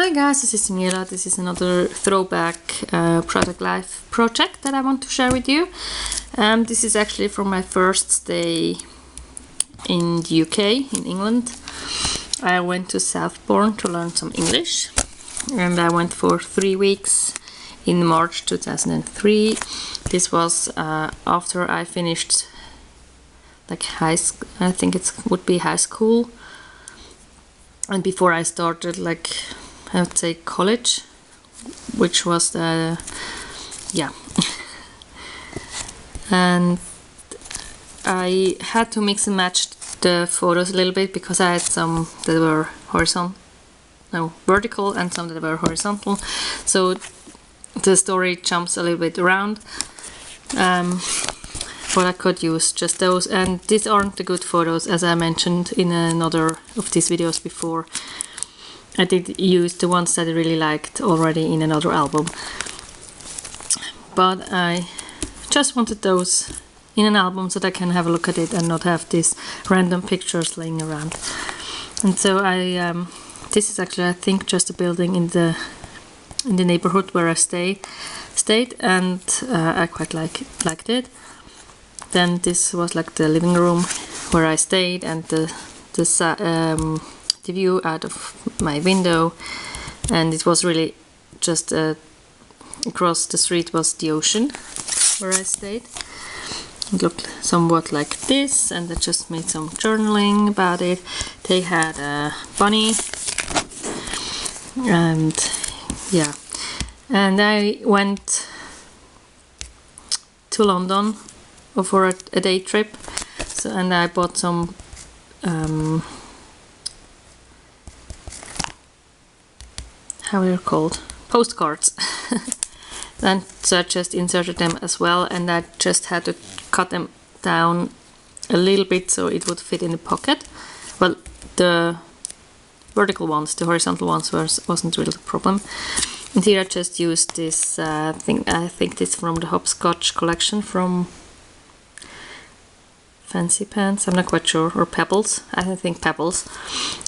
Hi guys, this is Schiess-Müller. This is another throwback product life project that I want to share with you. This is actually from my first stay in the UK, in England. I went to Southborne to learn some English, and I went for 3 weeks in March 2003. This was after I finished like I think it would be high school, and before I started like I would say college, which was yeah. And I had to mix and match the photos a little bit because I had some that were vertical and some that were horizontal, so the story jumps a little bit around, but I could use just those, and these aren't the good photos, as I mentioned in another of these videos before. I did use the ones that I really liked already in another album, but I just wanted those in an album so that I can have a look at it and not have these random pictures laying around. And so this is actually, I think, just a building in the neighborhood where I stayed, and I quite liked it. Then this was like the living room where I stayed, and the view out of my window, and it was really just across the street was the ocean where I stayed. It looked somewhat like this, and I just made some journaling about it. They had a bunny, and yeah, and I went to London for a day trip, so, and I bought some how they're called, postcards. And so I just inserted them as well, and I just had to cut them down a little bit so it would fit in the pocket. Well, the vertical ones, the horizontal ones wasn't really the problem. And here I just used this thing, I think this from the Hopscotch collection from Fancy Pants, I'm not quite sure, or Pebbles, I think Pebbles,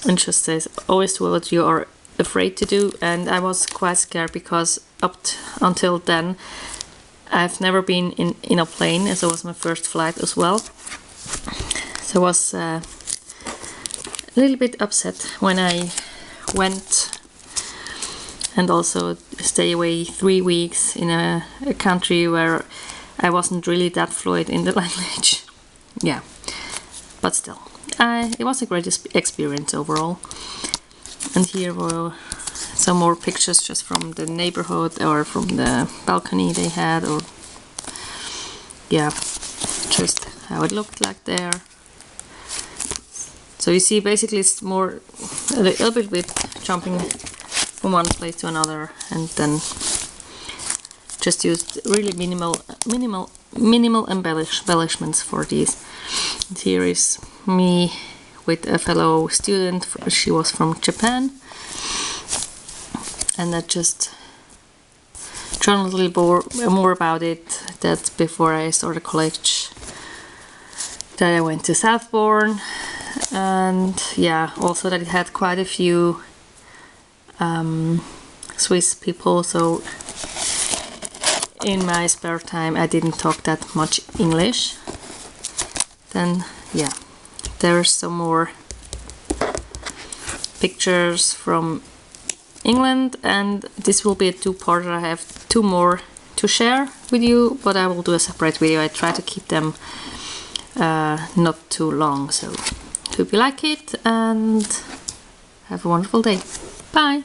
and it just says always do what you are afraid to do. And I was quite scared because until then I've never been in a plane, as it was my first flight as well, so I was a little bit upset when I went, and also stay away 3 weeks in a country where I wasn't really that fluent in the language. Yeah, but still, it was a great experience overall. And here were some more pictures just from the neighborhood or from the balcony they had, or yeah, just how it looked like there. So you see, basically it's more a little bit with jumping from one place to another, and then just used really minimal embellishments for these. And here is me with a fellow student. She was from Japan, and I just journaled a little more about it, that before I started college that I went to Southborne, and yeah, also that it had quite a few Swiss people, so in my spare time I didn't talk that much English. Then yeah, there's some more pictures from England, and this will be a two-parter. I have 2 more to share with you, but I will do a separate video. I try to keep them not too long, so hope you like it and have a wonderful day. Bye!